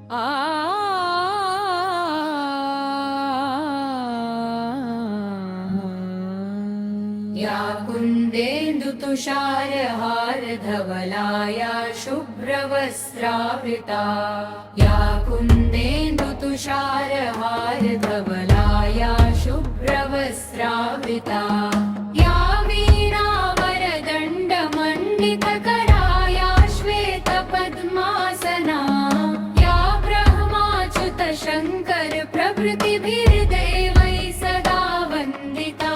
या कुन्देन्दुतुषारहार धवलाया शुभ्रवस्त्रावृता या कुन्देन्दुतुषारहार धवलाया शुभ्रवस्त्रावृता या वीणावरदण्डमण्डितकराया श्वेतपद्मासना या ब्रह्माच्युत शङ्कर प्रभृतिभिर्देवैः सदा वन्दिता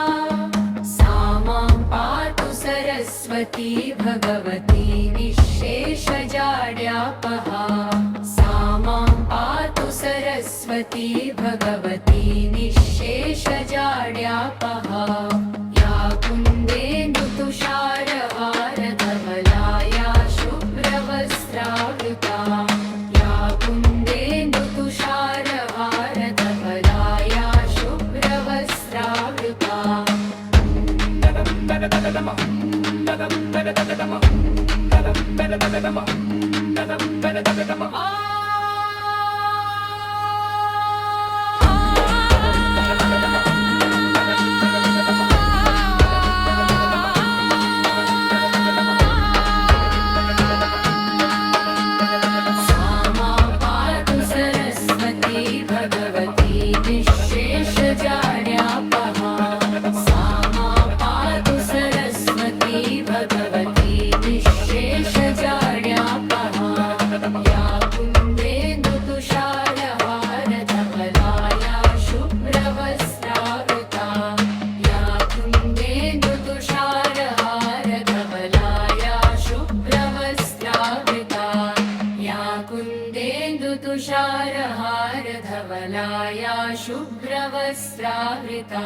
सा मां पातु सरस्वती भगवती निःशेषजाड्यापहा सा मां पातु सरस्वती भगवती निःशेषजाड्यापहा या कुन्देन्दुतुषारहार धवलाया शुभ्रवस्त्रावृता या कुन्देन्दुतुषारहार धवलाया शुभ्रवस्त्रावृता तुषारहार धवलाया शुभ्रवस्त्रावृता।